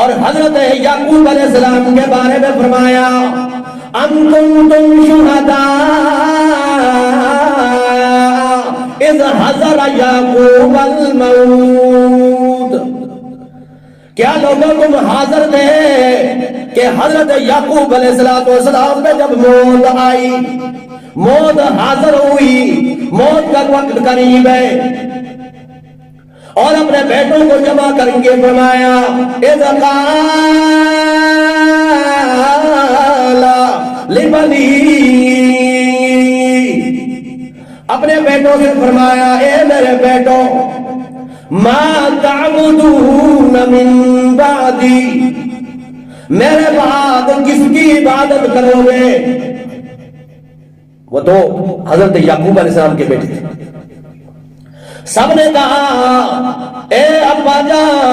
اور حضرت یعقوب علیہ السلام کے بارے میں فرمایا ام کنتم شہداء اذ حضر یعقوب الموت، کیا لوگوں تم حاضر تھے کہ حضرت یعقوب علیہ السلام پہ جب موت آئی، موت حاضر ہوئی، موت کا وقت قریب ہے، اور اپنے بیٹوں کو جمع کر کے فرمایا اذ قال لبنی، اپنے بیٹوں سے فرمایا اے میرے بیٹوں ما تعبدون من بعدی، میرے بعد کس کی عبادت کرو گے؟ وہ تو حضرت یعقوب علیہ السلام کے بیٹے تھے۔ سب نے کہا اے ابا جان